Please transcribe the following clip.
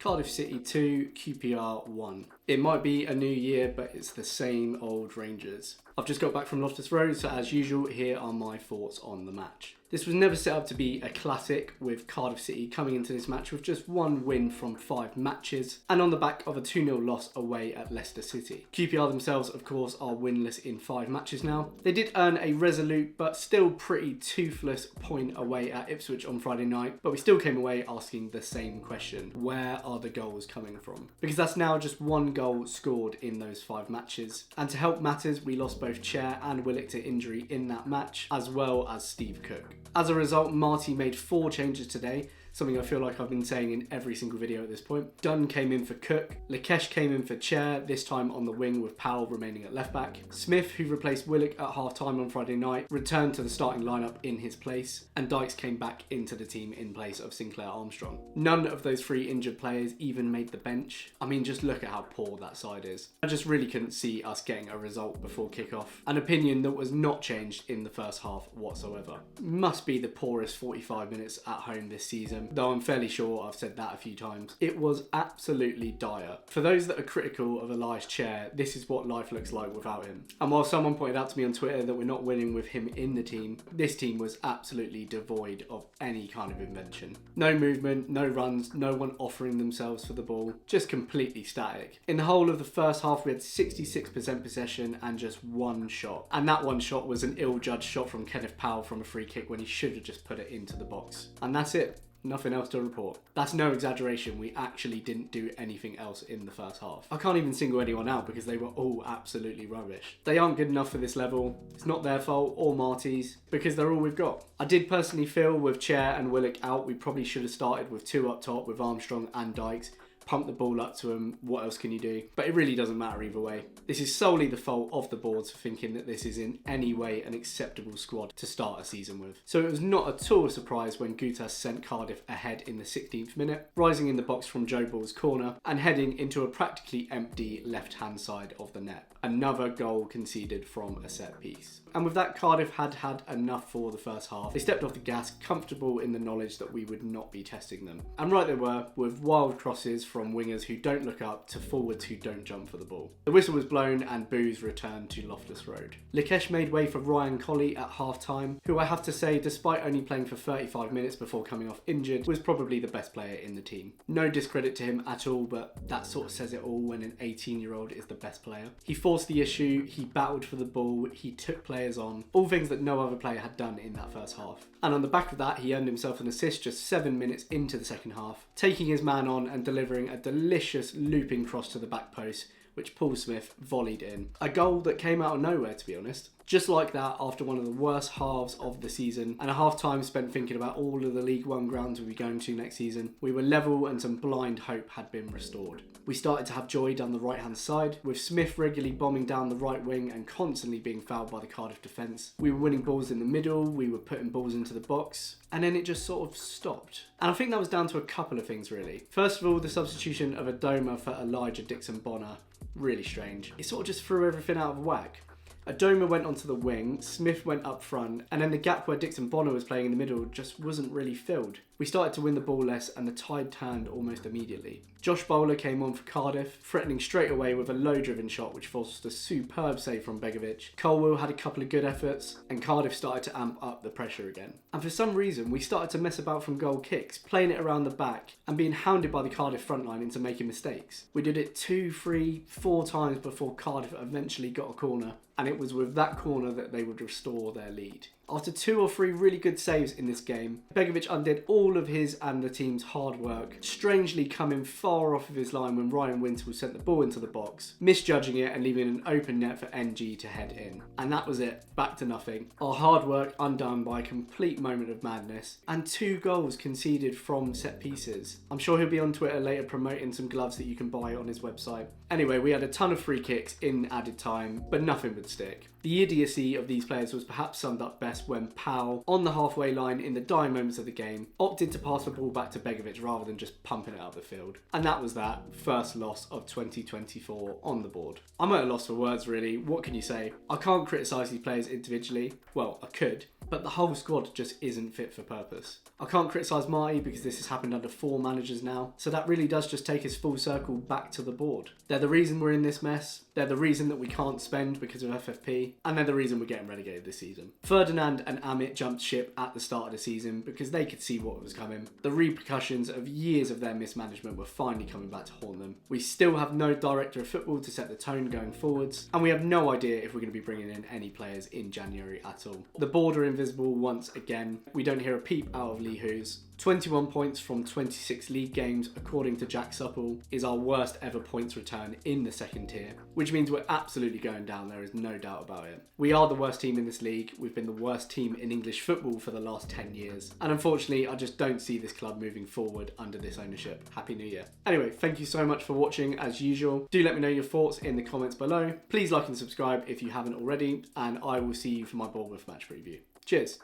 Cardiff City 2, QPR 1. It might be a new year, but it's the same old Rangers. I've just got back from Loftus Road, so as usual, here are my thoughts on the match. This was never set up to be a classic, with Cardiff City coming into this match with just one win from 5 matches, and on the back of a 2-0 loss away at Leicester City. QPR themselves, of course, are winless in 5 matches now. They did earn a resolute, but still pretty toothless point away at Ipswich on Friday night, but we still came away asking the same question: where are the goals coming from? Because that's now just one goal scored in those 5 matches. And to help matters, we lost both Chair and Willock to injury in that match, as well as Steve Cook. As a result, Marty made 4 changes today, something I feel like I've been saying in every single video at this point. Dunn came in for Cook, Lakesh came in for Chair, this time on the wing with Powell remaining at left back. Smith, who replaced Willock at half time on Friday night, returned to the starting lineup in his place, and Dykes came back into the team in place of Sinclair Armstrong. None of those 3 injured players even made the bench. I mean, just look at how poor that side is. I just really couldn't see us getting a result before kickoff, an opinion that was not changed in the first half whatsoever. Must be the poorest 45 minutes at home this season, though I'm fairly sure I've said that a few times. It was absolutely dire. For those that are critical of Elias Chair, this is what life looks like without him. And while someone pointed out to me on Twitter that we're not winning with him in the team, this team was absolutely devoid of any kind of invention. No movement, no runs, no one offering themselves for the ball, just completely static. In the whole of the first half, we had 66% possession and just 1 shot. And that 1 shot was an ill-judged shot from Kenneth Powell from a free kick when he should have just put it into the box. And that's it. Nothing else to report. That's no exaggeration, we actually didn't do anything else in the first half. I can't even single anyone out because they were all absolutely rubbish. They aren't good enough for this level. It's not their fault or Marty's, because they're all we've got. I did personally feel with Chair and Willock out, we probably should have started with 2 up top with Armstrong and Dykes. Pump the ball up to him, what else can you do? But it really doesn't matter either way. This is solely the fault of the boards for thinking that this is in any way an acceptable squad to start a season with. So it was not at all a surprise when Gutas sent Cardiff ahead in the 16th minute, rising in the box from Joe Ball's corner and heading into a practically empty left-hand side of the net. Another goal conceded from a set piece. And with that, Cardiff had had enough for the first half. They stepped off the gas, comfortable in the knowledge that we would not be testing them. And right they were, with wild crosses from wingers who don't look up to forwards who don't jump for the ball. The whistle was blown and boos returned to Loftus Road. Lakesh made way for Ryan Colley at half time, who I have to say, despite only playing for 35 minutes before coming off injured, was probably the best player in the team. No discredit to him at all, but that sort of says it all when an 18-year-old is the best player. He forced the issue, he battled for the ball, he took players on, all things that no other player had done in that first half. And on the back of that, he earned himself an assist just 7 minutes into the second half, taking his man on and delivering a delicious looping cross to the back post, which Paul Smith volleyed in. A goal that came out of nowhere, to be honest. Just like that, after one of the worst halves of the season and a half time spent thinking about all of the League One grounds we'll be going to next season, we were level and some blind hope had been restored. We started to have joy down the right hand side, with Smith regularly bombing down the right wing and constantly being fouled by the Cardiff defence. We were winning balls in the middle, we were putting balls into the box, and then it just sort of stopped. And I think that was down to a couple of things really. First of all, the substitution of Adoma for Elijah Dixon-Bonner, really strange. It sort of just threw everything out of whack. Adoma went onto the wing, Smith went up front, and then the gap where Dixon-Bonner was playing in the middle just wasn't really filled. We started to win the ball less and the tide turned almost immediately. Josh Bowler came on for Cardiff, threatening straight away with a low-driven shot which forced a superb save from Begovic. Colwell had a couple of good efforts and Cardiff started to amp up the pressure again. And for some reason we started to mess about from goal kicks, playing it around the back and being hounded by the Cardiff front line into making mistakes. We did it 2, 3, 4 times before Cardiff eventually got a corner, and it was with that corner that they would restore their lead. After 2 or 3 really good saves in this game, Begovic undid all of his and the team's hard work, strangely coming far off of his line when Ryan Wintle sent the ball into the box, misjudging it and leaving an open net for NG to head in. And that was it, back to nothing. Our hard work undone by a complete moment of madness, and 2 goals conceded from set pieces. I'm sure he'll be on Twitter later promoting some gloves that you can buy on his website. Anyway, we had a ton of free kicks in added time, but nothing would stick. The idiocy of these players was perhaps summed up best when Powell, on the halfway line in the dying moments of the game, opted to pass the ball back to Begovic rather than just pumping it up the field. And that was that first loss of 2024 on the board. I'm at a loss for words really, what can you say? I can't criticise these players individually. Well, I could, but the whole squad just isn't fit for purpose. I can't criticise Marty because this has happened under 4 managers now, so that really does just take us full circle back to the board. They're the reason we're in this mess, they're the reason that we can't spend because of FFP, and they're the reason we're getting relegated this season. Ferdinand and Amit jumped ship at the start of the season because they could see what was coming. The repercussions of years of their mismanagement were finally coming back to haunt them. We still have no director of football to set the tone going forwards, and we have no idea if we're going to be bringing in any players in January at all. The board are invisible once again. We don't hear a peep out of Lee Hoos. 21 points from 26 league games, according to Jack Supple, is our worst ever points return in the second tier, which means we're absolutely going down, there is no doubt about it. We are the worst team in this league, we've been the worst team in English football for the last 10 years, and unfortunately I just don't see this club moving forward under this ownership. Happy New Year. Anyway, thank you so much for watching as usual. Do let me know your thoughts in the comments below. Please like and subscribe if you haven't already, and I will see you for my Bournemouth match preview. Cheers.